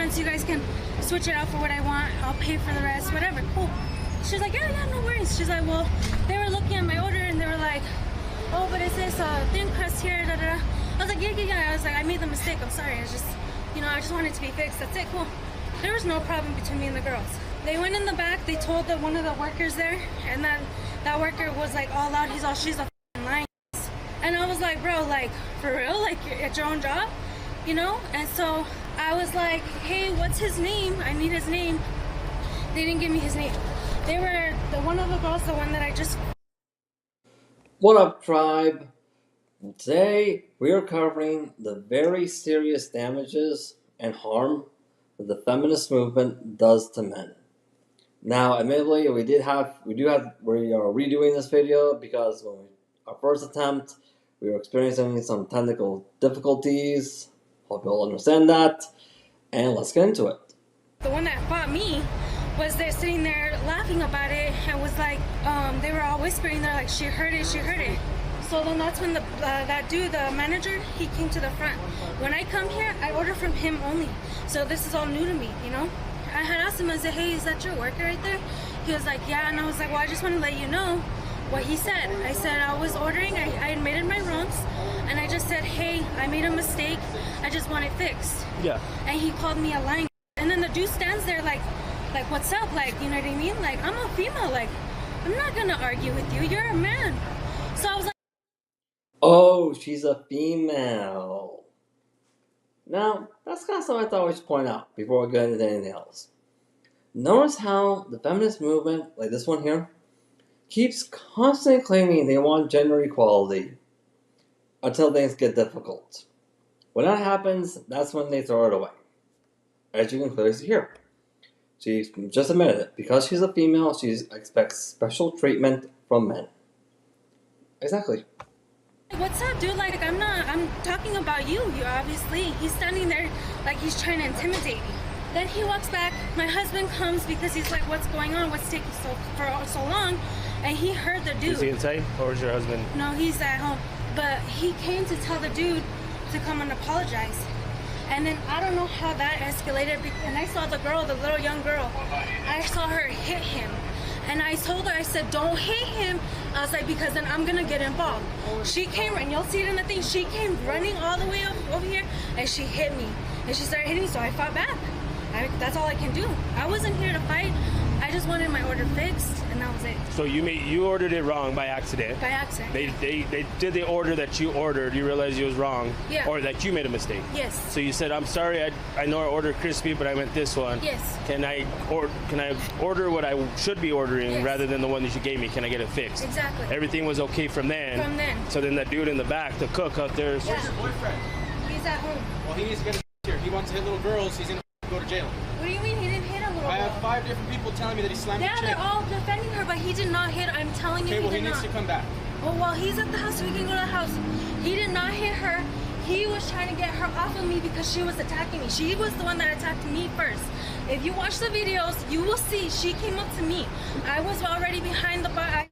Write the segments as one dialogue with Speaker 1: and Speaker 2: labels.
Speaker 1: months, you guys can switch it out for what I want. I'll pay for the rest, whatever. Cool. She's like, yeah, no worries. She's like, well, they were looking at my order and they were like, oh, but is this thin crust here? Da, da, da. I was like, yeah. I was like, I made the mistake. I'm sorry. I just wanted it to be fixed. That's it. Cool. There was no problem between me and the girls. They went in the back. They told one of the workers there, and that worker was like all out. She's a f***ing lying. And I was like, bro, like, for real? Like, you're at your own job? You know? And so I was like, hey, what's his name? I need his name. They didn't give me his name. They were one of the girls, the one that I just...
Speaker 2: What up, tribe? Today we are covering the very serious damages and harm that the feminist movement does to men. Now, admittedly, we are redoing this video because our first attempt, we were experiencing some technical difficulties. Hope you all understand that. And let's get into it.
Speaker 1: The one that fought me was there sitting there laughing about it and was like, they were all whispering, they're like, she heard it. So then that's when that dude, the manager, he came to the front. When I come here, I order from him only. So this is all new to me, you know? I had asked him, I said, hey, is that your worker right there? He was like, yeah. And I was like, well, I just want to let you know what he said. I said, I was ordering, I admitted my wrongs, and I just said, hey, I made a mistake. I just want it fixed. Yeah. And he called me a lying. And then the dude stands there like, what's up? Like, you know what I mean? Like, I'm a female. Like, I'm not going to argue with you. You're a man. So I was like,
Speaker 2: oh, she's a female. Now, that's kind of something I thought we should point out before we get into anything else. Notice how the feminist movement, like this one here, keeps constantly claiming they want gender equality until things get difficult. When that happens, that's when they throw it away. As you can clearly see here. She just admitted it. Because she's a female, she expects special treatment from men. Exactly.
Speaker 1: what's up, dude? Like, I'm talking about you. You obviously, he's standing there like he's trying to intimidate me. Then he walks back. My husband comes because he's like, what's going on? What's taking for so long? And he heard the dude.
Speaker 3: Is he inside, or is your husband?
Speaker 1: No, he's at home. But he came to tell the dude to come and apologize. And then I don't know how that escalated. And I saw the girl, the little young girl. I saw her hit him. And I told her, I said, don't hit him. I was like, because then I'm going to get involved. She came, and you'll see it in the thing, she came running all the way over here, and she hit me. And she started hitting me, so I fought back. That's all I can do. I wasn't here to fight. I just wanted my order fixed, and that was it.
Speaker 3: So you ordered it wrong by accident.
Speaker 1: By accident.
Speaker 3: They did the order that you ordered. You realized it was wrong.
Speaker 1: Yeah.
Speaker 3: Or that you made a mistake.
Speaker 1: Yes.
Speaker 3: So you said, I'm sorry, I know I ordered crispy, but I meant this one.
Speaker 1: Yes.
Speaker 3: Can I order what I should be ordering,
Speaker 1: yes,
Speaker 3: rather than the one that you gave me? Can I get it fixed?
Speaker 1: Exactly.
Speaker 3: Everything was okay from then.
Speaker 1: From then.
Speaker 3: So then that dude in the back, the cook out there.
Speaker 1: Yeah.
Speaker 4: Where's your boyfriend?
Speaker 1: He's at home.
Speaker 4: Well, he needs to get his here. He wants to hit little girls. He's going to go to jail.
Speaker 1: What do you mean he didn't hit a little girl?
Speaker 4: I have 5 different people telling me that he slammed
Speaker 1: Yeah,
Speaker 4: a chick.
Speaker 1: they're all defending her, but he did not hit. I'm telling you,
Speaker 4: Okay, well,
Speaker 1: he
Speaker 4: he
Speaker 1: did
Speaker 4: needs
Speaker 1: not.
Speaker 4: to come back.
Speaker 1: Well, while he's at the house, we can go to the house. He did not hit her. He was trying to get her off of me because she was attacking me. She was the one that attacked me first. If you watch the videos, you will see she came up to me. I was already behind the bar.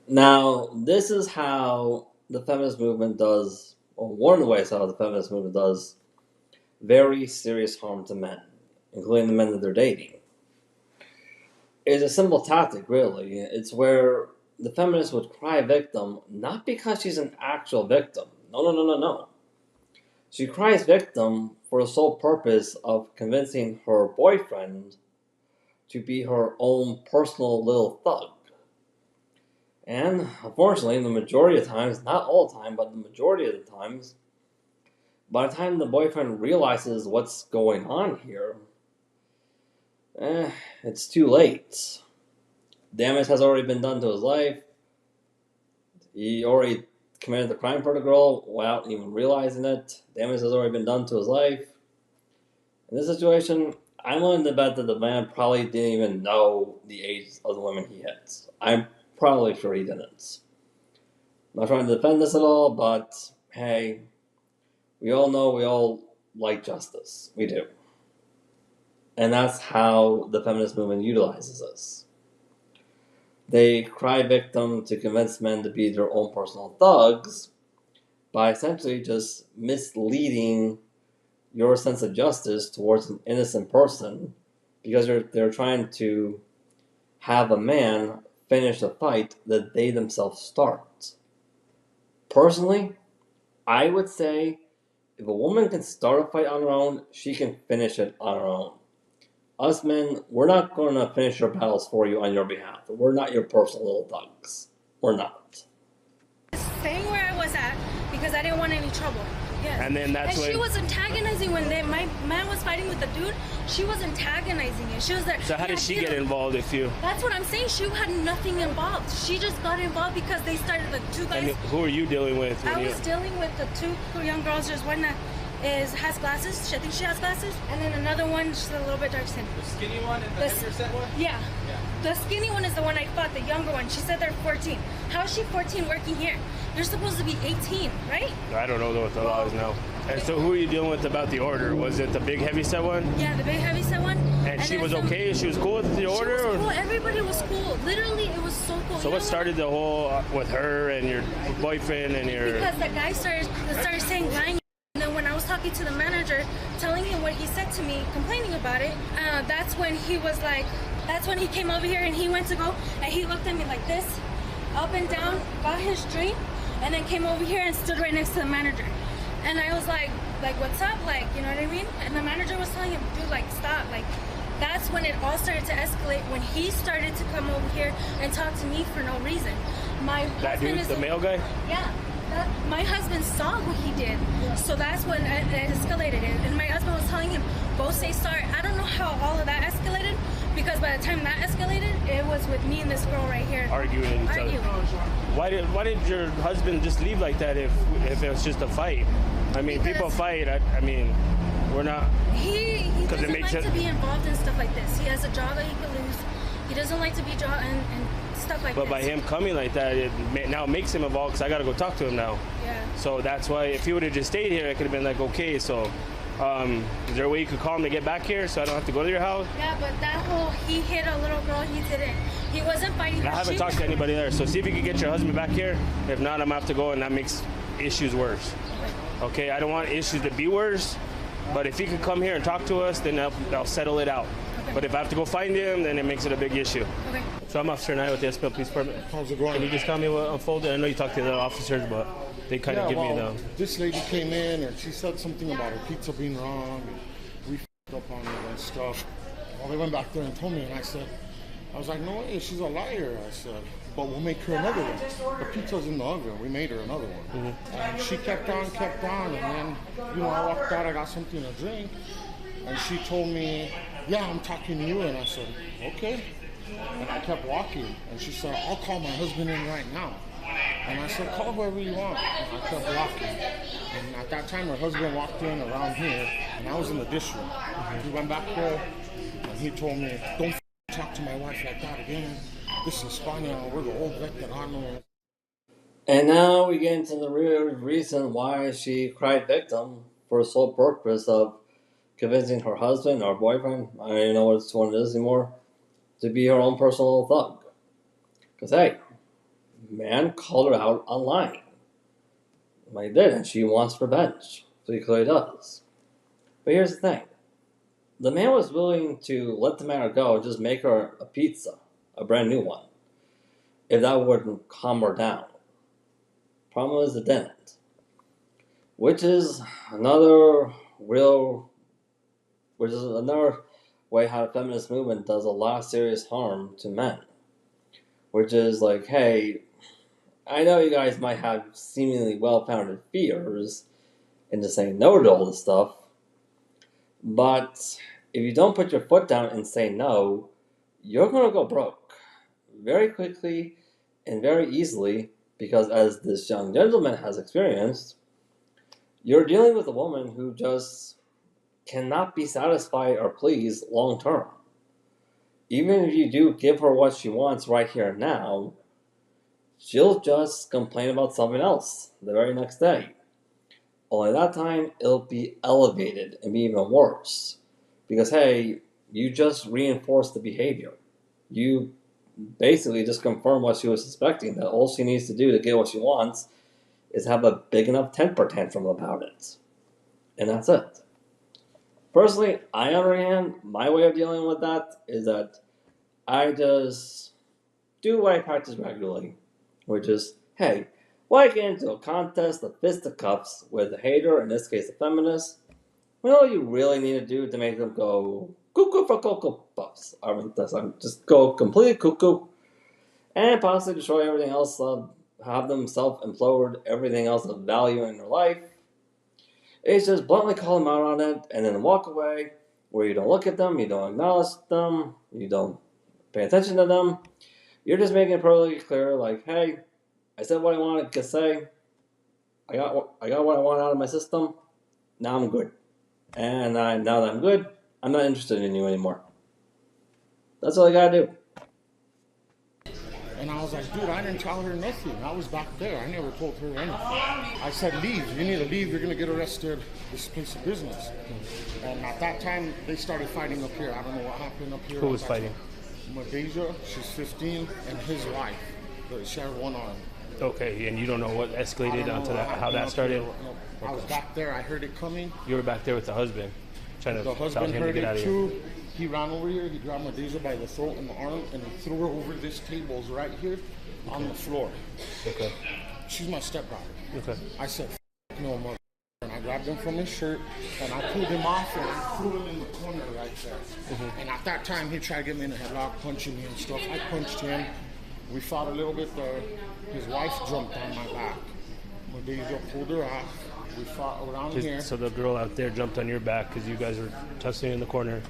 Speaker 2: Now, this is how the feminist movement does, or one of the ways how the feminist movement does very serious harm to men, including the men that they're dating. It's a simple tactic, really. It's where the feminist would cry victim, not because she's an actual victim. No. She cries victim for the sole purpose of convincing her boyfriend to be her own personal little thug. And, unfortunately, the majority of times, not all the time, but the majority of the times, by the time the boyfriend realizes what's going on here, it's too late. Damage has already been done to his life. He already committed the crime for the girl without even realizing it. Damage has already been done to his life. In this situation, I'm willing to bet that the man probably didn't even know the age of the women he hits. I'm probably sure he didn't. I'm not trying to defend this at all, but hey, we all know we all like justice. We do. And that's how the feminist movement utilizes this. They cry victim to convince men to be their own personal thugs by essentially just misleading your sense of justice towards an innocent person because they're trying to have a man finish a fight that they themselves start. Personally, I would say if a woman can start a fight on her own, she can finish it on her own. Us men, we're not going to finish your battles for you on your behalf. We're not your personal little thugs. We're not.
Speaker 1: Staying where I was at because I didn't want any trouble. Yes.
Speaker 3: And then that's
Speaker 1: and
Speaker 3: when...
Speaker 1: she was antagonizing when my man was fighting with the dude. She was antagonizing it. She was like...
Speaker 3: So how did she get involved if you...
Speaker 1: That's what I'm saying. She had nothing involved. She just got involved because they started, the two guys...
Speaker 3: And who are you dealing with?
Speaker 1: I was dealing with the two young girls. There's one that has glasses. I think she has glasses. And then another one, she's a little bit dark skinned.
Speaker 4: The skinny one and the heavier set one?
Speaker 1: Yeah. The skinny one is the one I fought, the younger one. She said they're 14. How is she 14 working here? You're supposed to be 18, right?
Speaker 3: I don't know what the law is now. And so who are you dealing with about the order? Was it the big heavy set one?
Speaker 1: Yeah, the big heavy set one.
Speaker 3: And she was okay? She was cool with the order?
Speaker 1: She was cool. Everybody was cool. Literally, it was so cool.
Speaker 3: So what started the whole with her and your boyfriend and your...
Speaker 1: Because the guy started saying lying. And then when I was talking to the manager, telling him what he said to me, complaining about it, that's when he was like, that's when he came over here and he went to go and he looked at me like this, up and down, got his drink, and then came over here and stood right next to the manager. And I was like, what's up? Like, you know what I mean? And the manager was telling him, dude, like, stop. Like, that's when it all started to escalate, when he started to come over here and talk to me for no reason.
Speaker 3: That dude, the male guy?
Speaker 1: Yeah. My husband saw what he did, so that's when it escalated. And my husband was telling him, go say sorry. I don't know how all of that escalated, because by the time that escalated, it was with me and this girl right here.
Speaker 3: Arguing each other. Why did your husband just leave like that if it was just a fight? I mean, because people fight. I mean, we're not...
Speaker 1: He doesn't like to be involved in stuff like this. He has a job that he could lose. He doesn't like to be and stuff like
Speaker 3: but
Speaker 1: this.
Speaker 3: By him coming like that, it now makes him involved because I got to go talk to him now.
Speaker 1: Yeah.
Speaker 3: So that's why if he would have just stayed here, I could have been like, okay, so is there a way you could call him to get back here so I don't have to go to your house?
Speaker 1: Yeah, but that whole, he hit a little girl, he didn't. He wasn't fighting her.
Speaker 3: I haven't talked to anybody there, so see if you can get your husband back here. If not, I'm going to have to go, and that makes issues worse. Okay, I don't want issues to be worse, but if he could come here and talk to us, then I'll settle it out. Okay. But if I have to go find him, then it makes it a big issue. Okay. So I'm Officer Nye with the SPL Police Department.
Speaker 5: How's it going?
Speaker 3: Can you just tell me what unfolded? I know you talked to the officers, but they kind of give me the...
Speaker 5: This lady came in and she said something about her pizza being wrong. And we f***ed up on it and stuff. Well, they went back there and told me, and I was like, no way, she's a liar. I said, but we'll make her another one. The pizza's in the oven. We made her another one. Mm-hmm. And she kept on, and then, I walked out, I got something to drink, and she told me, yeah, I'm talking to you, and I said, okay. And I kept walking, and she said, I'll call my husband in right now. And I said, call whoever you want. And I kept walking. And at that time, her husband walked in around here, and I was in the dish room. He went back there, and he told me, don't talk to my wife like that again. This is Spania. We're the old veteranos.
Speaker 2: And now we get into the real reason why she cried victim for the sole purpose of convincing her husband or boyfriend, I don't even know which one it is anymore, to be her own personal thug. Because, hey, man called her out on lying. Like he did, and she wants revenge. So he clearly does. But here's the thing. The man was willing to let the matter go and just make her a pizza, a brand new one, if that wouldn't calm her down. Problem is it didn't. Which is another way how the feminist movement does a lot of serious harm to men. Which is like, hey, I know you guys might have seemingly well-founded fears into saying no to all this stuff, but if you don't put your foot down and say no, you're going to go broke very quickly and very easily, because as this young gentleman has experienced, you're dealing with a woman who just cannot be satisfied or pleased long term. Even if you do give her what she wants right here and now, she'll just complain about something else the very next day. Only that time, it'll be elevated and be even worse. Because, hey, you just reinforced the behavior. You basically just confirmed what she was suspecting, that all she needs to do to get what she wants is have a big enough temper tantrum about it. And that's it. Personally, on the other hand, my way of dealing with that is that I just do what I practice regularly, which is, hey, why get into a contest of fisticuffs with a hater, in this case a feminist, when all you really need to do to make them go cuckoo for Cocoa Puffs, just go completely cuckoo, and possibly destroy everything else, have them self-implode everything else of value in their life, is just bluntly call them out on it, and then walk away, where you don't look at them, you don't acknowledge them, you don't pay attention to them. You're just making it perfectly clear, like, hey, I said what I wanted to say. I got what I wanted out of my system. Now I'm good. And now that I'm good, I'm not interested in you anymore. That's all I gotta do.
Speaker 5: And I was like, dude, I didn't tell her nothing. I was back there. I never told her anything. I said, leave. You need to leave. You're going to get arrested. This place of business. And at that time, they started fighting up here. I don't know what happened up here.
Speaker 3: Who was fighting?
Speaker 5: Madeja, she's 15, and his wife. She had one arm.
Speaker 3: Okay, and you don't know what escalated onto that, how that started?
Speaker 5: No. I was back there. I heard it coming.
Speaker 3: You were back there with the husband, trying to
Speaker 5: The
Speaker 3: tell
Speaker 5: husband
Speaker 3: him to
Speaker 5: heard
Speaker 3: get out
Speaker 5: it
Speaker 3: of here.
Speaker 5: too. He ran over here. He grabbed Madeja by the throat and the arm, and he threw her over this tables right here on the floor.
Speaker 3: Okay.
Speaker 5: She's my stepdaughter.
Speaker 3: Okay.
Speaker 5: I said, no, mother. And I grabbed him from his shirt, and I pulled him off, and I threw him in the corner right there. Mm-hmm. And at that time, he tried to get me in a headlock, punching me and stuff. I punched him. We fought a little bit there. His wife jumped on my back. Madeja pulled her off. We fought around here.
Speaker 3: So the girl out there jumped on your back because you guys were tussling in the corner.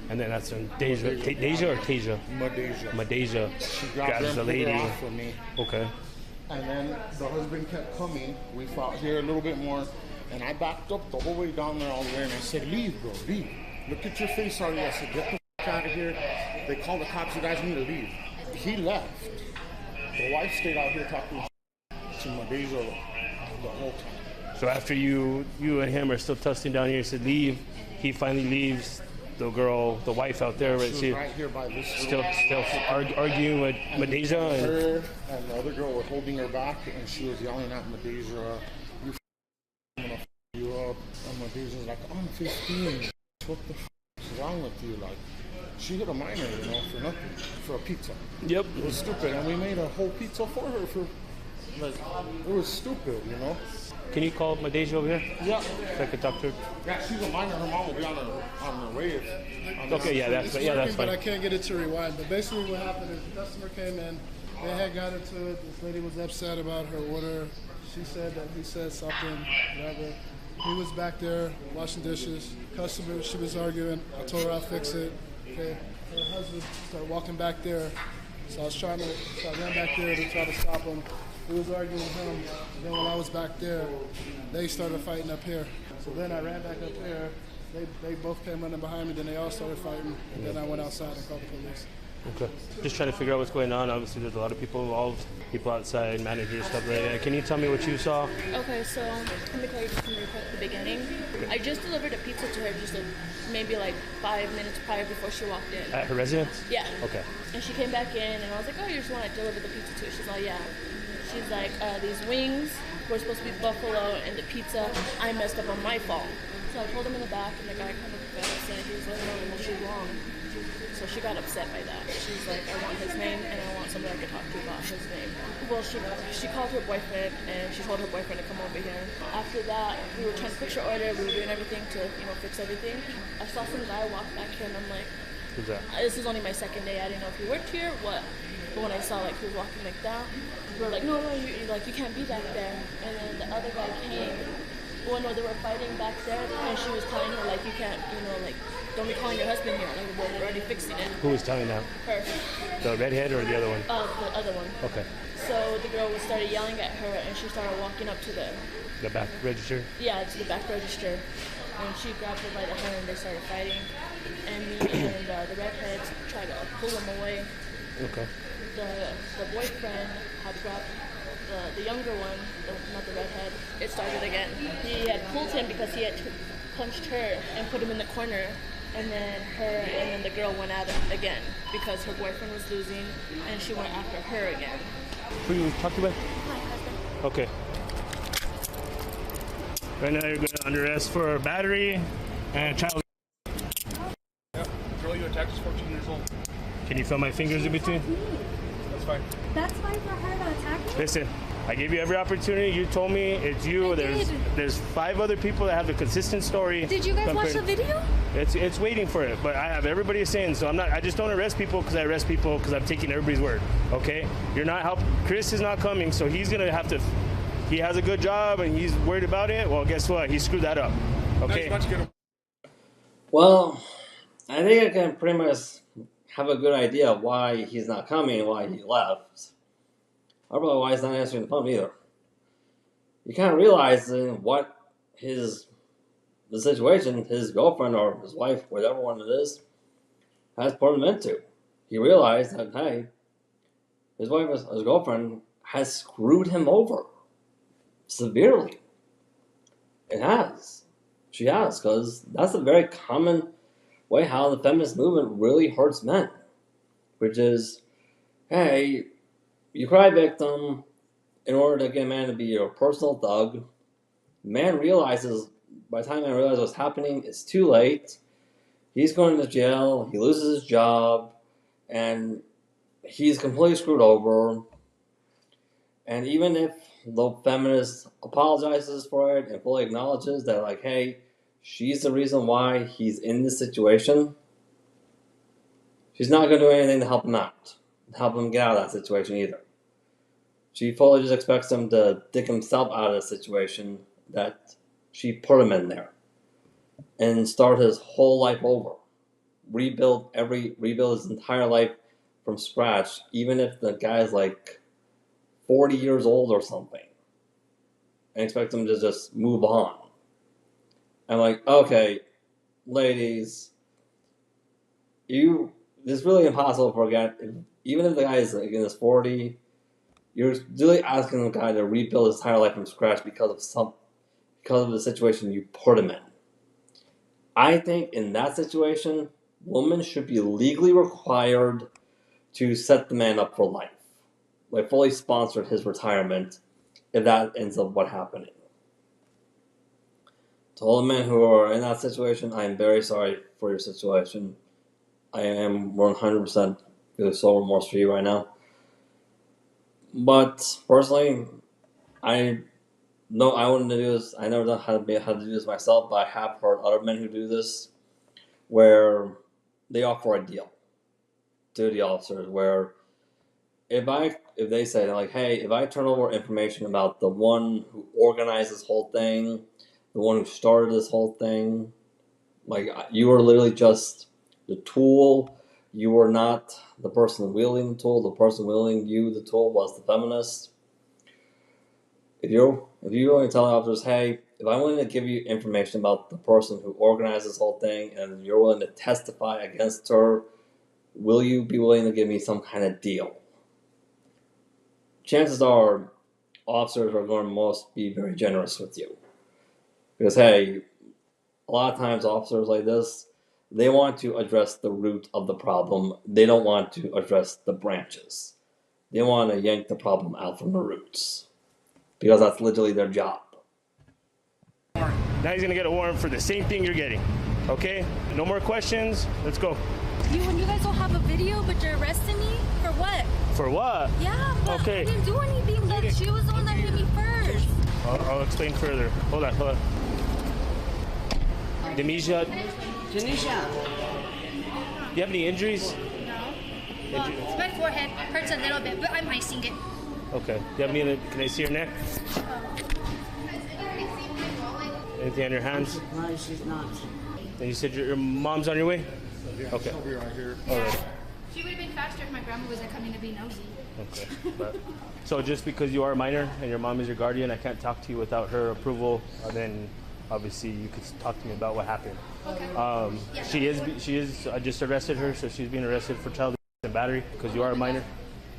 Speaker 3: And then that's when Deja or Tasia? Madeja
Speaker 5: She grabbed
Speaker 3: grabs
Speaker 5: her
Speaker 3: the
Speaker 5: and
Speaker 3: lady.
Speaker 5: pulled her off from me.
Speaker 3: Okay.
Speaker 5: And then the husband kept coming. We fought here a little bit more. And I backed up the whole way down there all the way. And I said, leave, bro, leave. Look at your face already. I said, get the out of here. They called the cops. You guys need to leave. He left. The wife stayed out here talking to Madeja the whole time.
Speaker 3: So after you and him are still tussling down here, you said leave. He finally leaves. The girl, the wife out there,
Speaker 5: She was right here by this
Speaker 3: still arguing with Madeja.
Speaker 5: Her and the other girl were holding her back, and she was yelling at Madeja, "You I'm gonna you up." And Madeja's like, "I'm 15. What the is wrong with you?" Like, she hit a minor, for nothing, for a pizza.
Speaker 3: Yep.
Speaker 5: It was stupid, and we made a whole pizza for her for, like, it was stupid,
Speaker 3: Can you call Madeja over here?
Speaker 5: Yeah.
Speaker 3: So I could talk to her.
Speaker 5: Yeah, she's a minor. Her mom will be on the way.
Speaker 3: Okay, that's
Speaker 6: But
Speaker 3: fine.
Speaker 6: I can't get it to rewind. But basically, what happened is the customer came in. They had got into it. This lady was upset about her order. She said that he said something, whatever. He was back there washing dishes. Customer, she was arguing. I told her I'll fix it. Okay. Her husband started walking back there. So I ran back there to try to stop him. He was arguing with him. And then when I was back there, they started fighting up here. So then I ran back up here. They both came running behind me. Then they all started fighting. And then I went outside and called the police.
Speaker 3: Okay. Just trying to figure out what's going on. Obviously, there's a lot of people involved. People outside, managers, stuff like that. Can you tell me what you saw?
Speaker 7: Okay, so let me tell you just from the beginning. I just delivered a pizza to her just maybe like 5 minutes prior before she walked in.
Speaker 3: At her residence?
Speaker 7: Yeah.
Speaker 3: Okay.
Speaker 7: And she came back in, and I was like, oh, you just want to deliver the pizza to? She's like, yeah. She's like, these wings were supposed to be buffalo, and the pizza, I messed up on my fault. So I pulled him in the back, and the guy kind of got upset. He was like, no, she's wrong. So she got upset by that. She's like, I want his name, and I want somebody I can talk to about his name. Well, she called her boyfriend, and she told her boyfriend to come over here. After that, we were trying to fix her order. We were doing everything to, fix everything. I saw some guy walk back here, and I'm like,
Speaker 3: Who's that?
Speaker 7: this is only my second day. I didn't know if he worked here or what. But when I saw he was walking like that, we were like, no, you can't be back there. And then the other guy came. Well, no, they were fighting back there, and she was telling her you can't, don't be calling your husband here. We're already fixing it.
Speaker 3: Who was telling that?
Speaker 7: Her.
Speaker 3: The redhead or the other one?
Speaker 7: The other one.
Speaker 3: Okay.
Speaker 7: So the girl started yelling at her, and she started walking up to the
Speaker 3: back register?
Speaker 7: Yeah, to the back register. And she grabbed her by the hand, and they started fighting. And me and the redhead tried to pull him away.
Speaker 3: Okay.
Speaker 7: The boyfriend had grabbed the younger one, not the redhead. It started again. He had pulled him because he had punched her and put him in the corner. And then the girl went at him again because her boyfriend was losing, and she went after her again.
Speaker 3: Who you talking about?
Speaker 7: My husband.
Speaker 3: Okay. Right now you're going under arrest for battery and child
Speaker 4: Jack's 14 years old.
Speaker 3: Can you feel my fingers in between?
Speaker 4: That's fine.
Speaker 1: That's fine for her to attack me?
Speaker 3: Listen, I gave you every opportunity. You told me it's you.
Speaker 1: I did.
Speaker 3: There's 5 other people that have a consistent story.
Speaker 1: Did you guys watch the video?
Speaker 3: It's waiting for it, but I have everybody saying so. I just don't arrest people because I arrest people because I'm taking everybody's word. Okay, you're not help. Chris is not coming, so he's gonna have to. He has a good job and he's worried about it. Well, guess what? He screwed that up. Okay.
Speaker 2: Well, I think I can pretty much have a good idea of why he's not coming and why he left. I don't know why he's not answering the phone either. You kind of realize what the situation his girlfriend or his wife, whatever one it is, has put him into. He realized that, hey, his wife, his girlfriend, has screwed him over severely. It has. She has, because that's a very common way how the feminist movement really hurts men. Which is, hey, you cry victim in order to get a man to be your personal thug. Man realizes, by the time man realizes what's happening, it's too late. He's going to jail, he loses his job, and he's completely screwed over. And even if the feminist apologizes for it and fully acknowledges that, like, hey, she's the reason why he's in this situation, she's not going to do anything to help him out, help him get out of that situation either. She fully just expects him to dig himself out of the situation that she put him in there and start his whole life over. Rebuild his entire life from scratch, even if the guy's like 40 years old or something, and expect him to just move on. I'm like, okay, ladies, it's really impossible for a guy, even if the guy is like in his 40, you're really asking the guy to rebuild his entire life from scratch because of the situation you put him in. I think in that situation, women should be legally required to set the man up for life. Like fully sponsor his retirement if that ends up what happening. To all the men who are in that situation, I am very sorry for your situation. I am 100% feeling so remorse for you right now. But personally, I know I wouldn't do this. I never know how to do this myself, but I have heard other men who do this, where they offer a deal to the officers, where if they say like, hey, if I turn over information about the one who organized this whole thing, the one who started this whole thing, like you are literally just the tool. You were not the person wielding the tool. The person wielding the tool was the feminist. If you're willing to tell the officers, hey, if I'm willing to give you information about the person who organized this whole thing and you're willing to testify against her, will you be willing to give me some kind of deal? Chances are officers are going to most be very generous with you. Because, hey, a lot of times officers like this, they want to address the root of the problem. They don't want to address the branches. They want to yank the problem out from the roots. Because that's literally their job.
Speaker 3: Now he's going to get a warrant for the same thing you're getting. Okay? No more questions. Let's go.
Speaker 1: You guys don't have a video, but you're arresting me? For what?
Speaker 3: For what?
Speaker 1: Yeah, but
Speaker 3: okay.
Speaker 1: I didn't do anything. But she was the one that hit me first.
Speaker 3: I'll explain further. Hold on. Demisha.
Speaker 8: Janisha.
Speaker 3: Do you have any injuries?
Speaker 9: No. Well, my forehead hurts a little bit, but I'm icing it.
Speaker 3: Okay. Do you have any? Can I see your neck? Anything on your hands?
Speaker 8: No, she's not.
Speaker 3: And you said your mom's on your way?
Speaker 5: Yeah,
Speaker 3: okay.
Speaker 5: She'll be right here.
Speaker 3: All right.
Speaker 9: She would have been faster if my grandma wasn't coming to be nosy.
Speaker 3: Okay. So just because you are a minor and your mom is your guardian, I can't talk to you without her approval. Then obviously you could talk to me about what happened. Okay. She is. I just arrested her, so she's being arrested for child abuse and battery because you are a minor.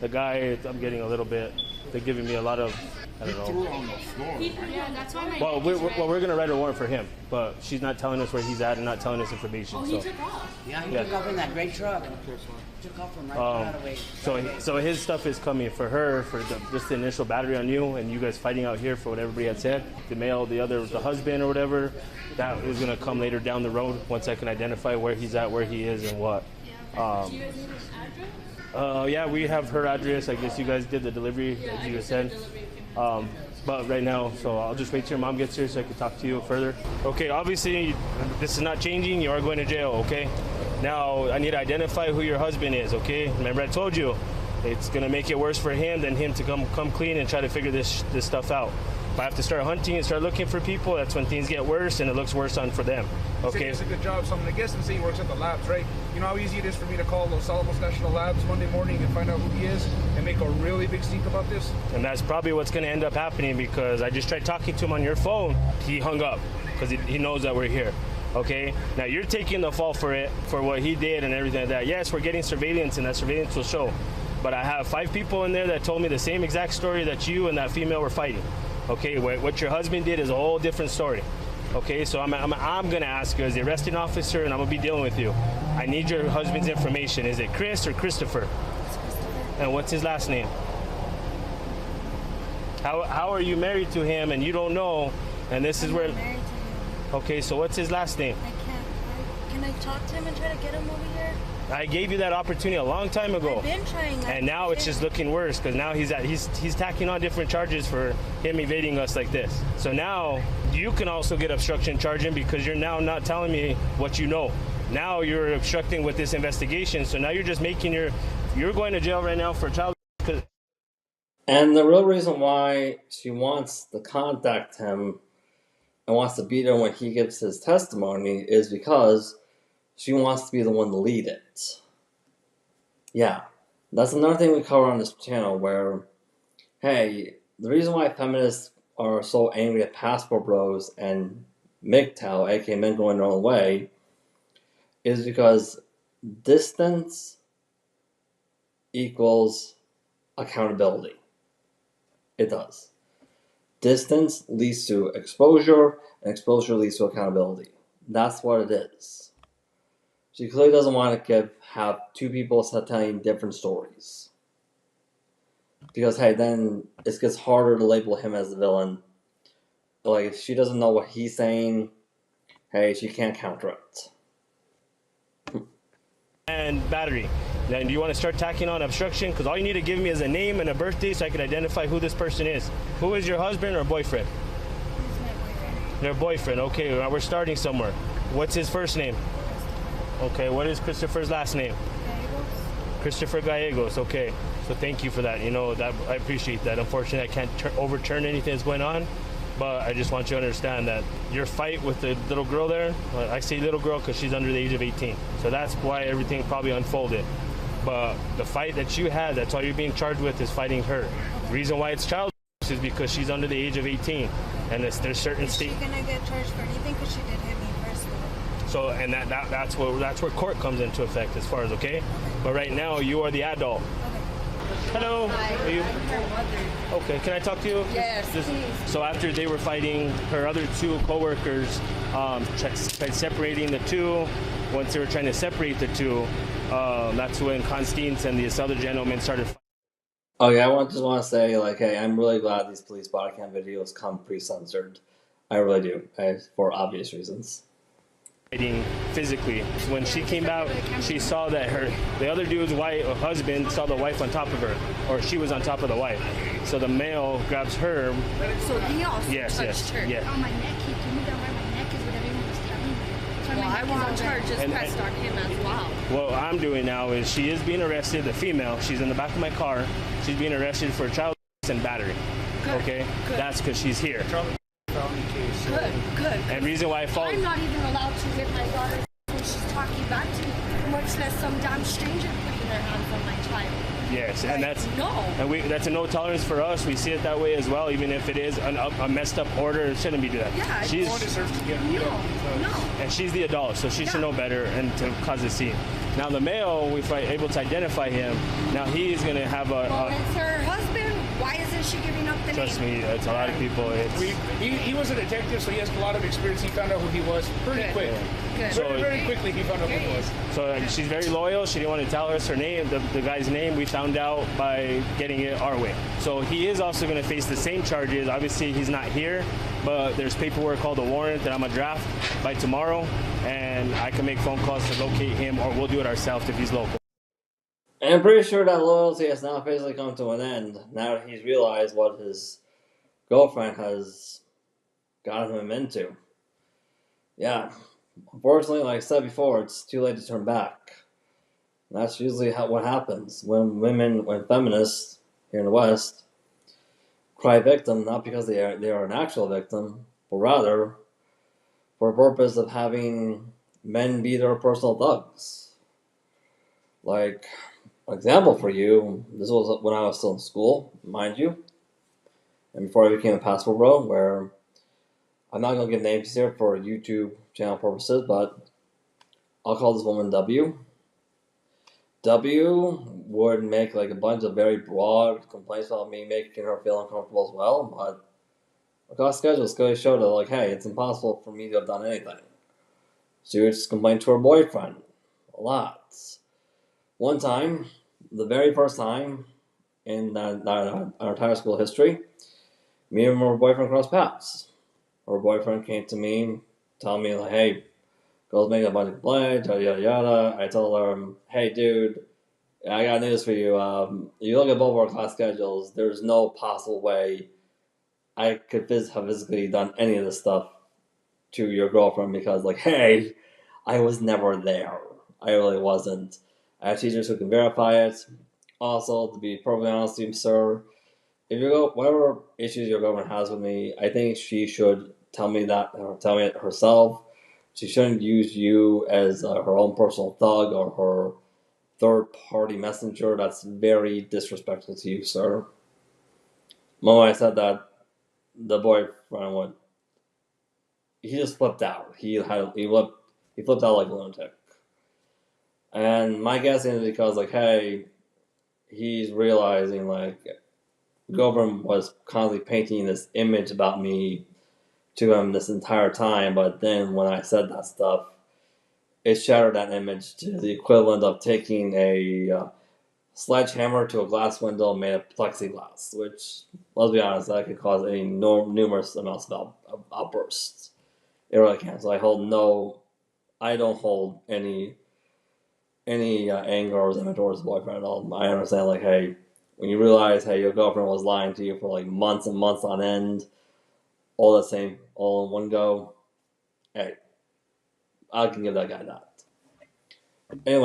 Speaker 3: The guy, I'm getting a little bit. They're giving me a lot of. I don't know.
Speaker 5: On the floor.
Speaker 9: Yeah, that's why my
Speaker 3: Well, we're gonna write a warrant for him, but she's not telling us where he's at and not telling us information.
Speaker 9: Oh, he took off.
Speaker 8: Yeah, he took off in that great truck. Took off from right away.
Speaker 3: So his stuff is coming for her for just the initial battery on you and you guys fighting out here for what everybody had said. The husband or whatever, that is gonna come later down the road once I can identify where he's at, where he is, and what.
Speaker 9: Yeah.
Speaker 7: Do you guys need an address?
Speaker 3: Yeah, we have her address. I guess you guys did the delivery as you said. But right now, so I'll just wait till your mom gets here so I can talk to you further. Okay, obviously this is not changing. You are going to jail, okay? Now I need to identify who your husband is, okay? Remember I told you it's gonna make it worse for him than him to come clean and try to figure this stuff out. If I have to start hunting and start looking for people, that's when things get worse and it looks worse for them. Okay.
Speaker 4: It's a good job. So I'm gonna guess and say he works at the labs, right? You know how easy it is for me to call Los Alamos National Labs Monday morning and find out who he is and make a really big stink about this?
Speaker 3: And that's probably what's gonna end up happening because I just tried talking to him on your phone. He hung up because he knows that we're here. Okay, now you're taking the fall for it, for what he did and everything like that. Yes, we're getting surveillance and that surveillance will show. But I have 5 people in there that told me the same exact story that you and that female were fighting. Okay, what your husband did is a whole different story. Okay, so I'm gonna ask you as the arresting officer, and I'm gonna be dealing with you. I need your husband's information. Is it Chris or Christopher?
Speaker 1: It's Christopher.
Speaker 3: And what's his last name? How are you married to him and you don't know? And this is where.
Speaker 1: I'm married to him.
Speaker 3: Okay, so what's his last name?
Speaker 1: I can't. Can I talk to him and try to get him over here?
Speaker 3: I gave you that opportunity a long time ago.
Speaker 1: I've been trying.
Speaker 3: And now it's just looking worse because now he's tacking on different charges for him evading us like this. So now you can also get obstruction charging because you're now not telling me what you know. Now you're obstructing with this investigation. So now you're just making you're going to jail right now for child.
Speaker 2: And the real reason why she wants to contact him and wants to be there when he gives his testimony is because she wants to be the one to lead it. Yeah, that's another thing we cover on this channel where, hey, the reason why feminists are so angry at passport bros and MGTOW, aka men going their own way, is because distance equals accountability. It does. Distance leads to exposure, and exposure leads to accountability. That's what it is. She clearly doesn't want to have 2 people telling different stories. Because, hey, then it gets harder to label him as the villain. Like, if she doesn't know what he's saying, hey, she can't counter it.
Speaker 3: And battery. Then do you want to start tacking on obstruction? Because all you need to give me is a name and a birthday so I can identify who this person is. Who is your husband or boyfriend?
Speaker 1: He's my boyfriend.
Speaker 3: Their boyfriend. Okay, now we're starting somewhere. What's his first name? Okay, what is Christopher's last name?
Speaker 1: Gallegos.
Speaker 3: Christopher Gallegos. Okay, so thank you for that. You know, that I appreciate that. Unfortunately, I can't overturn anything that's going on, but I just want you to understand that your fight with the little girl there, I say little girl because she's under the age of 18. So that's why everything probably unfolded. But the fight that you had, that's all you're being charged with is fighting her. The reason why it's child abuse is because she's under the age of 18. And there's certain states.
Speaker 1: Is she gonna get charged for anything? Because she did hit me first, though.
Speaker 3: So, and that's where court comes into effect as far as, okay? But right now, you are the adult. Hello.
Speaker 10: Hi.
Speaker 3: Are you?
Speaker 10: I'm her mother.
Speaker 3: Okay, can I talk to you?
Speaker 10: Yes, please.
Speaker 3: So after they were fighting, her other 2 co-workers tried separating the 2. Once they were trying to separate the 2, that's when Constance and this other gentleman started fighting.
Speaker 2: Okay, I just want to say, like, hey, I'm really glad these police body cam videos come pre-censored. I really do, for obvious reasons.
Speaker 3: Physically. When she came out, she saw that the other dude's husband saw the wife on top of her, or she was on top of the wife. So the male grabs her.
Speaker 10: So he also touched her.
Speaker 3: Yeah.
Speaker 9: On my neck, he told me that where my neck is, what everyone was telling me. So
Speaker 7: Well, I want charges
Speaker 3: And-
Speaker 7: pressed on him as well.
Speaker 3: What I'm doing now is she is being arrested, the female. She's in the back of my car. She's being arrested for child and battery.
Speaker 7: Good,
Speaker 3: Okay?
Speaker 7: good.
Speaker 3: That's because she's here.
Speaker 7: Good.
Speaker 3: And reason why I followed.
Speaker 9: I'm not even allowed to hit my daughter when she's talking back to me, much less some damn stranger putting their hands on my child.
Speaker 3: Yes, and that's
Speaker 9: No.
Speaker 3: and that's a no tolerance for us. We see it that way as well, even if it is a messed up order. It shouldn't be do that.
Speaker 9: Yeah,
Speaker 3: she's
Speaker 9: No.
Speaker 3: and she's the adult, so she should know better and to cause a scene. Now the male, we're able to identify him. Now he's gonna have
Speaker 9: Well, it's her husband. Why isn't she giving up the
Speaker 3: Trust
Speaker 9: name?
Speaker 3: me, it's a lot of people.
Speaker 4: He was a detective, so he has a lot of experience. He found out who he was pretty quick.
Speaker 9: Good.
Speaker 4: Very quickly, he found out who he was.
Speaker 3: So she's very loyal. She didn't want to tell us her name, the guy's name. We found out by getting it our way. So he is also going to face the same charges. Obviously, he's not here, but there's paperwork called a warrant that I'm going to draft by tomorrow, and I can make phone calls to locate him, or we'll do it ourselves if he's local.
Speaker 2: And I'm pretty sure that loyalty has now officially come to an end now that he's realized what his girlfriend has gotten him into. Yeah, unfortunately, like I said before, it's too late to turn back. And that's usually what happens when feminists here in the West cry victim, not because they are an actual victim, but rather for the purpose of having men be their personal thugs. Like, an example for you, this was when I was still in school, mind you, and before I became a passport bro, where I'm not going to give names here for YouTube channel purposes, but I'll call this woman W. W would make like a bunch of very broad complaints about me, making her feel uncomfortable as well, but our class schedules clearly showed that, like, hey, it's impossible for me to have done anything. She would just complain to her boyfriend a lot. One time, the very first time in our entire school history, me and her boyfriend crossed paths. Her boyfriend came to me, telling me, like, hey, girls making a bunch of complaints, yada yada yada. I told her, hey, dude, I got news for you. You look at both of our class schedules, there's no possible way I could have physically done any of this stuff to your girlfriend because, like, hey, I was never there. I really wasn't. I have teachers who can verify it. Also, to be perfectly honest with you, sir, if you go, whatever issues your girlfriend has with me, I think she should tell me that, or tell me it herself. She shouldn't use you as her own personal thug or her third-party messenger. That's very disrespectful to you, sir. When I said that, the boyfriend he just flipped out. He flipped out like a lunatic. And my guessing is because, like, hey, he's realizing, like, girlfriend was constantly painting this image about me to him this entire time, but then when I said that stuff, it shattered that image to the equivalent of taking a sledgehammer to a glass window made of plexiglass, which, let's be honest, that could cause numerous amounts of outbursts. It really can. So I don't hold any anger or resentment towards the boyfriend at all. I understand, like, hey, when you realize, hey, your girlfriend was lying to you for like months and months on end, all in one go, hey, I can give that guy that. Anyway.